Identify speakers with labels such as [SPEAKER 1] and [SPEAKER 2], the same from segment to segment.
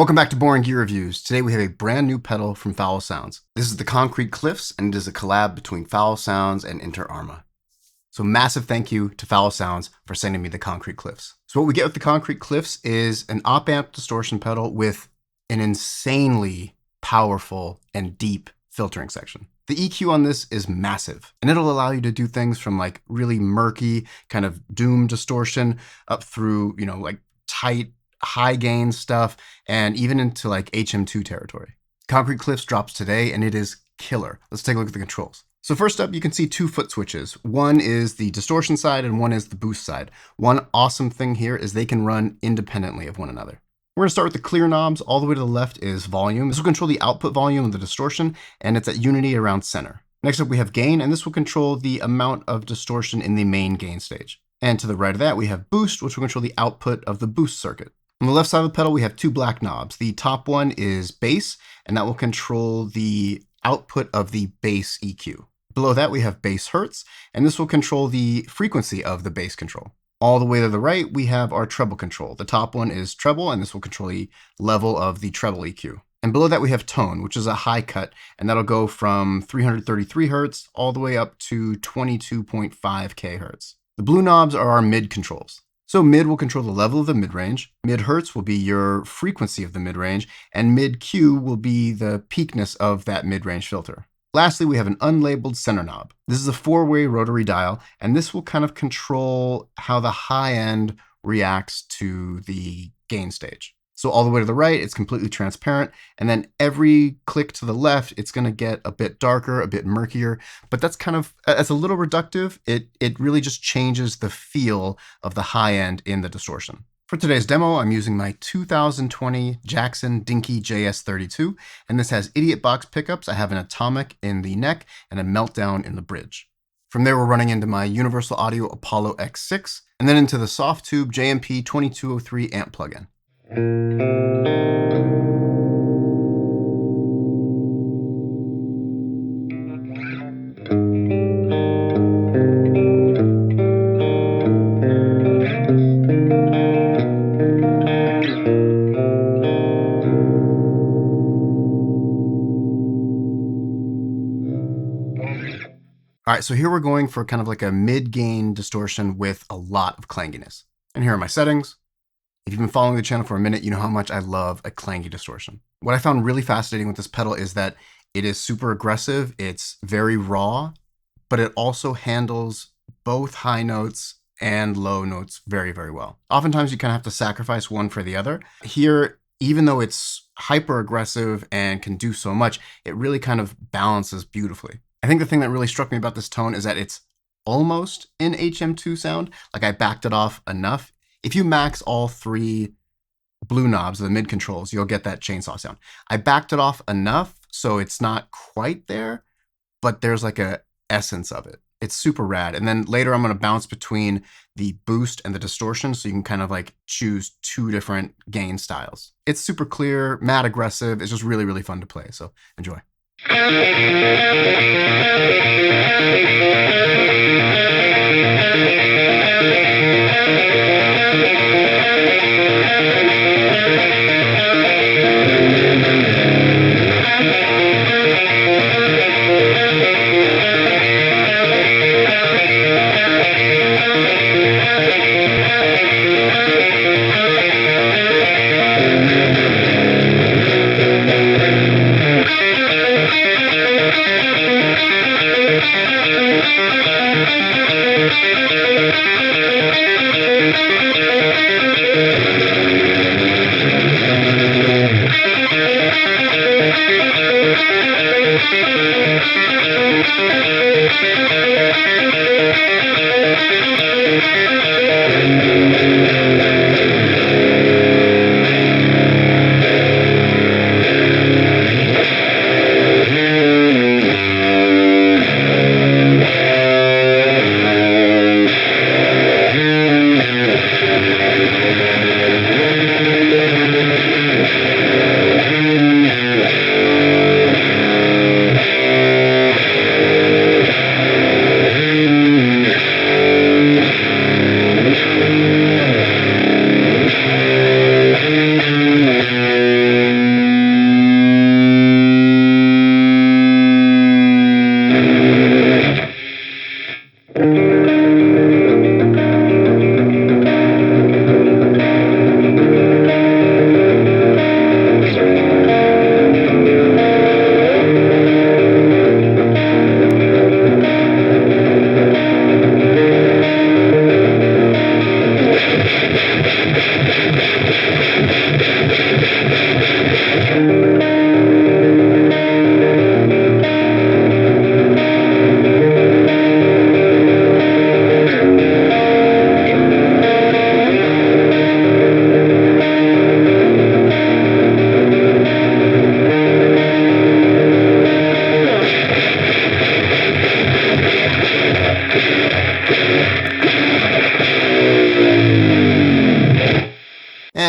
[SPEAKER 1] Welcome back to Boring Gear Reviews. Today we have a brand new pedal from Fowl Sounds. This is the Concrete Cliffs, and it is a collab between Fowl Sounds and Inter Arma. So massive thank you to Fowl Sounds for sending me the Concrete Cliffs. So what we get with the Concrete Cliffs is an op-amp distortion pedal with an insanely powerful and deep filtering section. The EQ on this is massive, and it'll allow you to do things from like really murky kind of doom distortion up through, like tight high gain stuff, and even into like HM2 territory. Concrete Cliffs drops today, and it is killer. Let's take a look at the controls. So first up, you can see two foot switches. One is the distortion side, and one is the boost side. One awesome thing here is they can run independently of one another. We're gonna start with the clear knobs. All the way to the left is volume. This will control the output volume of the distortion, and it's at unity around center. Next up, we have gain, and this will control the amount of distortion in the main gain stage. And to the right of that, we have boost, which will control the output of the boost circuit. On the left side of the pedal, we have two black knobs. The top one is bass, and that will control the output of the bass EQ. Below that, we have bass hertz, and this will control the frequency of the bass control. All the way to the right, we have our treble control. The top one is treble, and this will control the level of the treble EQ. And below that, we have tone, which is a high cut, and that'll go from 333 hertz all the way up to 22.5 kHz. The blue knobs are our mid controls. So mid will control the level of the mid-range, mid-hertz will be your frequency of the mid-range, and mid-Q will be the peakness of that mid-range filter. Lastly, we have an unlabeled center knob. This is a 4-way rotary dial, and this will kind of control how the high end reacts to the gain stage. So all the way to the right, it's completely transparent, and then every click to the left, it's gonna get a bit darker, a bit murkier, but that's a little reductive. It really just changes the feel of the high end in the distortion. For today's demo, I'm using my 2020 Jackson Dinky JS32, and this has idiot box pickups. I have an atomic in the neck and a meltdown in the bridge. From there, we're running into my Universal Audio Apollo X6, and then into the soft tube JMP 2203 amp plugin. All right, so here we're going for kind of like a mid-gain distortion with a lot of clanginess. And here are my settings. If you've been following the channel for a minute, you know how much I love a clangy distortion. What I found really fascinating with this pedal is that it is super aggressive, it's very raw, but it also handles both high notes and low notes very, very well. Oftentimes you kind of have to sacrifice one for the other. Here, even though it's hyper aggressive and can do so much, it really kind of balances beautifully. I think the thing that really struck me about this tone is that it's almost an HM2 sound. Like I backed it off enough. If you max all three blue knobs, the mid controls, you'll get that chainsaw sound. I backed it off enough so it's not quite there, but there's like a essence of it. It's super rad. And then later I'm going to bounce between the boost and the distortion so you can kind of like choose two different gain styles. It's super clear, mad aggressive. It's just really, really fun to play. So enjoy.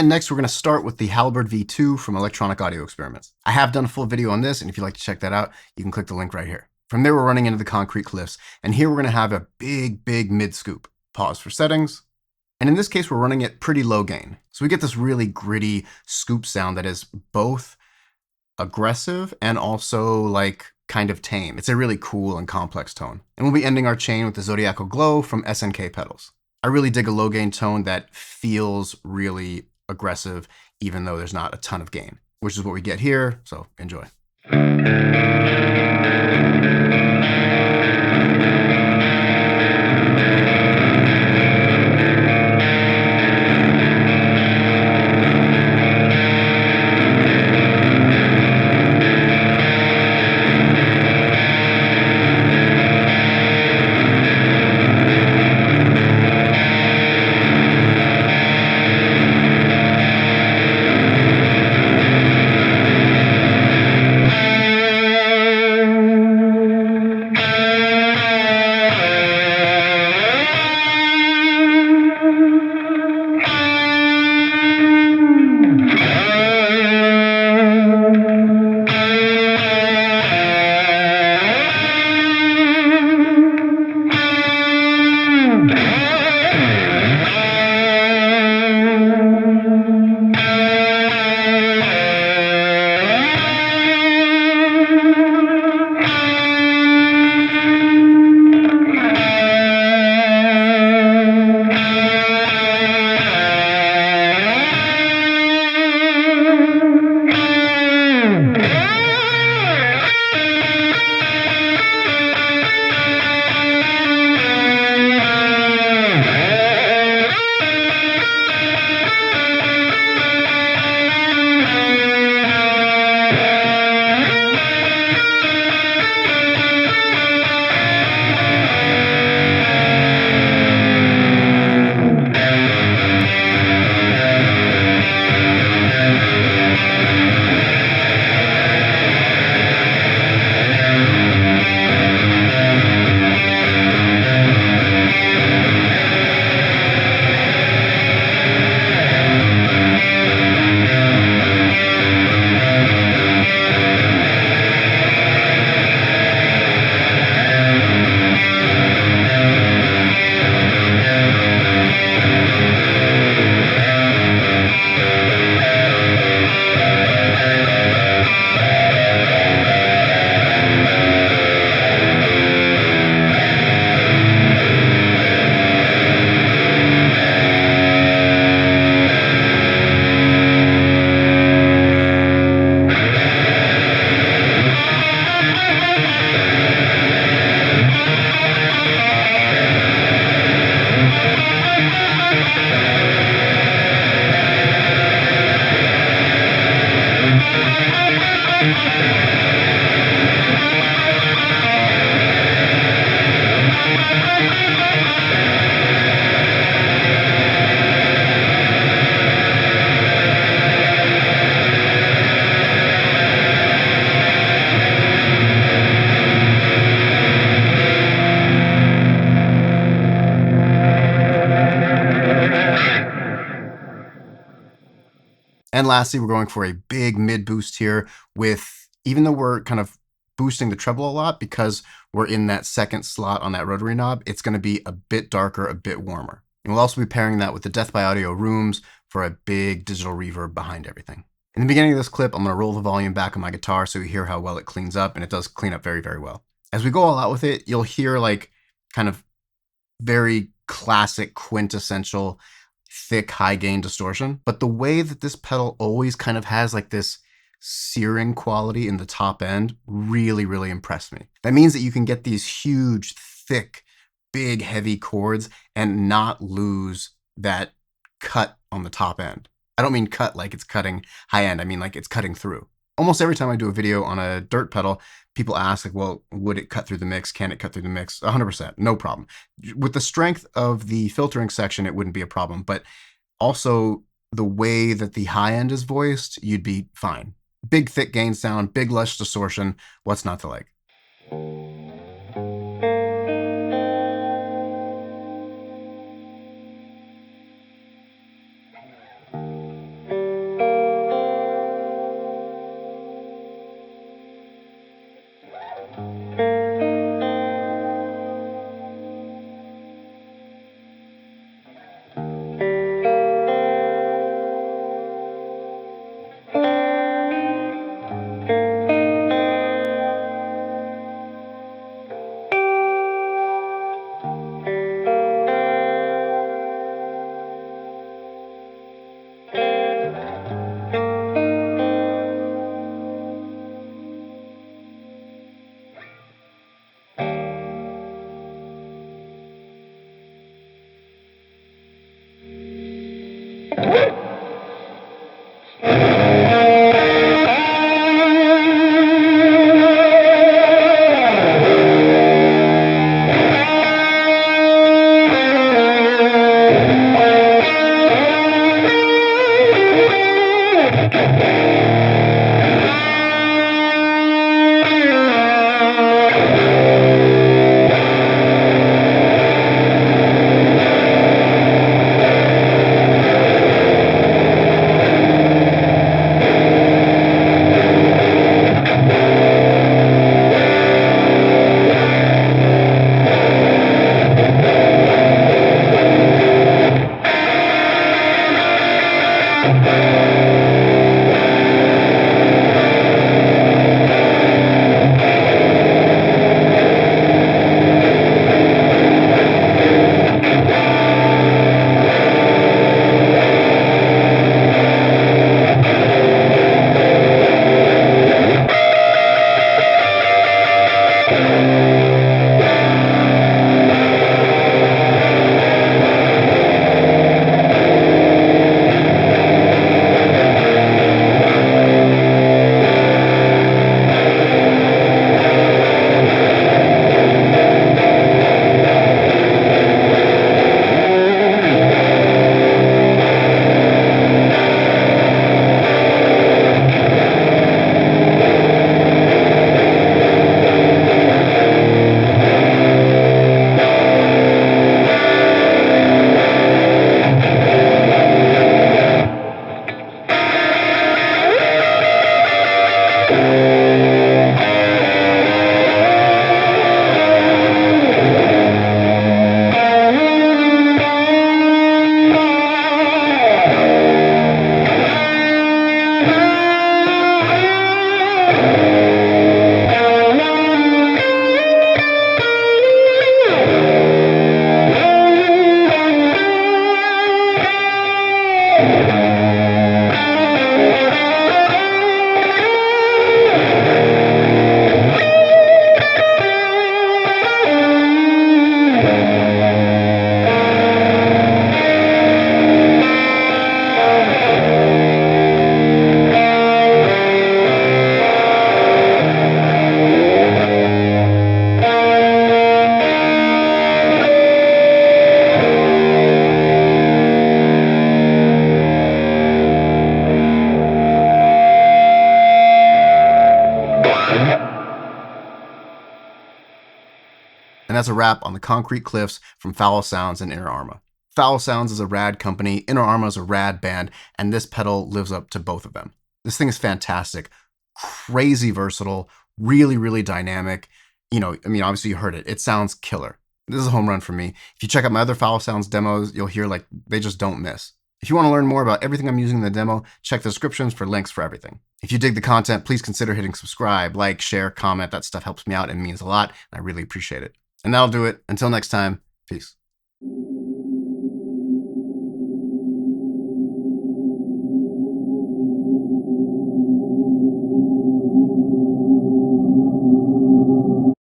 [SPEAKER 1] And next, we're going to start with the Halberd V2 from Electronic Audio Experiments. I have done a full video on this, and if you'd like to check that out, you can click the link right here. From there, we're running into the concrete cliffs, and here we're going to have a big mid scoop. Pause for settings. And in this case, we're running at pretty low gain. So we get this really gritty scoop sound that is both aggressive and also like kind of tame. It's a really cool and complex tone. And we'll be ending our chain with the Zodiacal Glow from SNK Pedals. I really dig a low gain tone that feels really aggressive, even though there's not a ton of gain, which is what we get here. So enjoy. And lastly, we're going for a big mid boost here with, even though we're kind of boosting the treble a lot because we're in that second slot on that rotary knob, it's going to be a bit darker, a bit warmer. And we'll also be pairing that with the Death by Audio rooms for a big digital reverb behind everything. In the beginning of this clip, I'm going to roll the volume back on my guitar so you hear how well it cleans up, and it does clean up very well. As we go all out with it, you'll hear like kind of very classic, quintessential, thick, high gain distortion. But the way that this pedal always kind of has like this searing quality in the top end really impressed me. That means that you can get these huge, thick, big, heavy chords and not lose that cut on the top end. I don't mean cut like it's cutting high end. I mean like it's cutting through. Almost every time I do a video on a dirt pedal, people ask like, well, would it cut through the mix? Can it cut through the mix? 100%, no problem. With the strength of the filtering section, it wouldn't be a problem. But also the way that the high end is voiced, you'd be fine. Big, thick gain sound, big, lush distortion. What's not to like? And that's a wrap on the Concrete Cliffs from Fowl Sounds and Inter Arma. Fowl Sounds is a rad company, Inter Arma is a rad band, and this pedal lives up to both of them. This thing is fantastic, crazy versatile, really, really dynamic. Obviously you heard it. It sounds killer. This is a home run for me. If you check out my other Fowl Sounds demos, you'll hear like they just don't miss. If you want to learn more about everything I'm using in the demo, check the descriptions for links for everything. If you dig the content, please consider hitting subscribe, like, share, comment. That stuff helps me out and means a lot, and I really appreciate it. And that'll do it. Until next time, peace.